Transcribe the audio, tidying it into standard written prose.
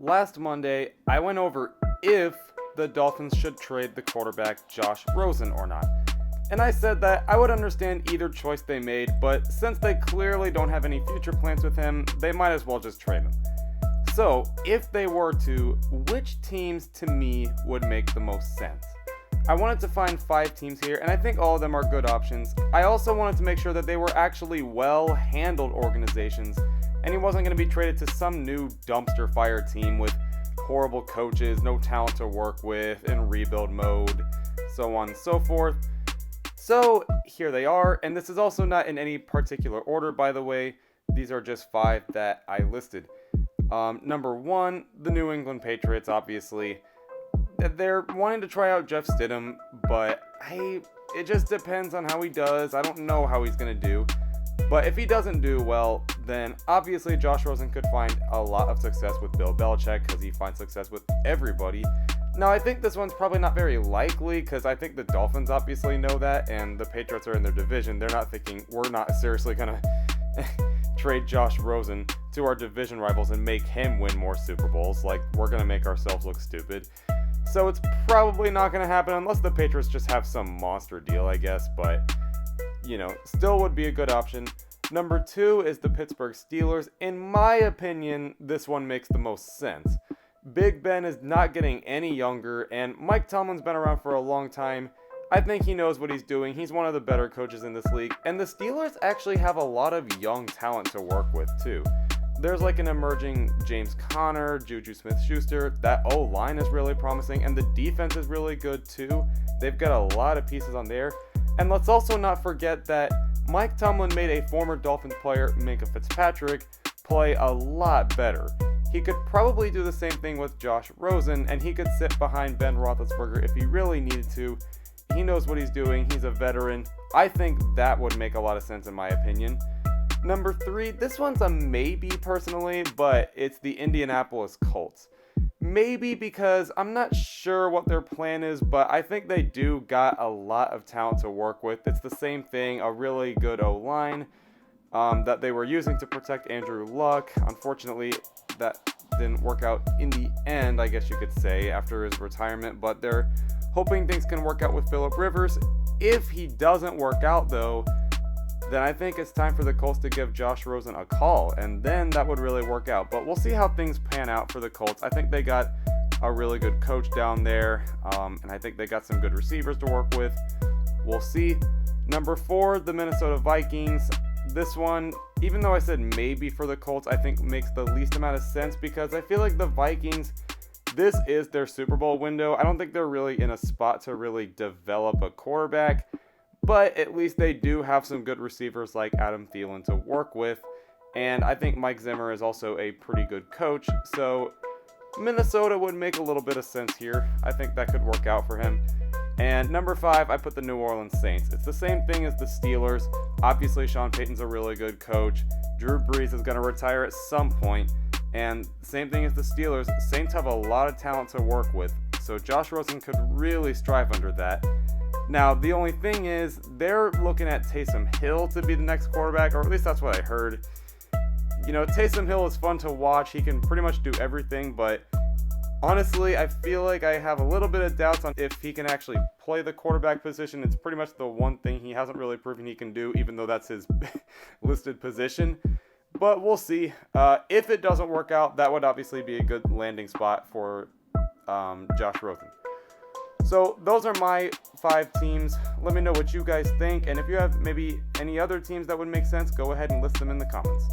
last Monday, I went over if the Dolphins should trade the quarterback Josh Rosen or not. And I said that I would understand either choice they made, but since they clearly don't have any future plans with him, they might as well just trade him. So, if they were to, which teams to me would make the most sense? I wanted to find 5 teams here, and I think all of them are good options. I also wanted to make sure that they were actually well-handled organizations, and he wasn't going to be traded to some new dumpster fire team with horrible coaches, no talent to work with, in rebuild mode, so on and so forth. So here they are, and this is also not in any particular order, by the way. These are just 5 that I listed. Number 1, the New England Patriots, obviously. They're wanting to try out Jeff Stidham, but it just depends on how he does. I don't know how he's going to do. But if he doesn't do well, then obviously Josh Rosen could find a lot of success with Bill Belichick because he finds success with everybody. Now, I think this one's probably not very likely because I think the Dolphins obviously know that, and the Patriots are in their division. They're not thinking, we're not seriously going to trade Josh Rosen to our division rivals and make him win more Super Bowls. Like, we're going to make ourselves look stupid. So it's probably not going to happen unless the Patriots just have some monster deal, I guess. But, still would be a good option. Number 2 is the Pittsburgh Steelers. In my opinion, this one makes the most sense. Big Ben is not getting any younger, and Mike Tomlin's been around for a long time. I think he knows what he's doing. He's one of the better coaches in this league. And the Steelers actually have a lot of young talent to work with, too. There's like an emerging James Conner, Juju Smith-Schuster. That O-line is really promising, and the defense is really good, too. They've got a lot of pieces on there. And let's also not forget that Mike Tomlin made a former Dolphins player, Minkah Fitzpatrick, play a lot better. He could probably do the same thing with Josh Rosen, and he could sit behind Ben Roethlisberger if he really needed to. He knows what he's doing. He's a veteran. I think that would make a lot of sense in my opinion. Number 3, this one's a maybe personally, but it's the Indianapolis Colts. Maybe because I'm not sure what their plan is, but I think they do got a lot of talent to work with. It's the same thing, a really good O-line that they were using to protect Andrew Luck. Unfortunately, that didn't work out in the end, I guess you could say, after his retirement, but they're hoping things can work out with Phillip Rivers. If he doesn't work out, though, then I think it's time for the Colts to give Josh Rosen a call, and then that would really work out. But we'll see how things pan out for the Colts. I think they got a really good coach down there, and I think they got some good receivers to work with. We'll see. Number 4, the Minnesota Vikings. This one, even though I said maybe for the Colts, I think makes the least amount of sense because I feel like the Vikings, this is their Super Bowl window. I don't think they're really in a spot to really develop a quarterback, but at least they do have some good receivers like Adam Thielen to work with, and I think Mike Zimmer is also a pretty good coach, so Minnesota would make a little bit of sense here. I think that could work out for him. And number 5, I put the New Orleans Saints. It's the same thing as the Steelers. Obviously, Sean Payton's a really good coach. Drew Brees is going to retire at some point. And same thing as the Steelers. Saints have a lot of talent to work with. So Josh Rosen could really strive under that. Now, the only thing is, they're looking at Taysom Hill to be the next quarterback, or at least that's what I heard. Taysom Hill is fun to watch. He can pretty much do everything, but honestly, I feel like I have a little bit of doubts on if he can actually play the quarterback position. It's pretty much the one thing he hasn't really proven he can do, even though that's his listed position. But we'll see. If it doesn't work out, that would obviously be a good landing spot for Josh Rosen. So those are my 5 teams. Let me know what you guys think. And if you have maybe any other teams that would make sense, go ahead and list them in the comments.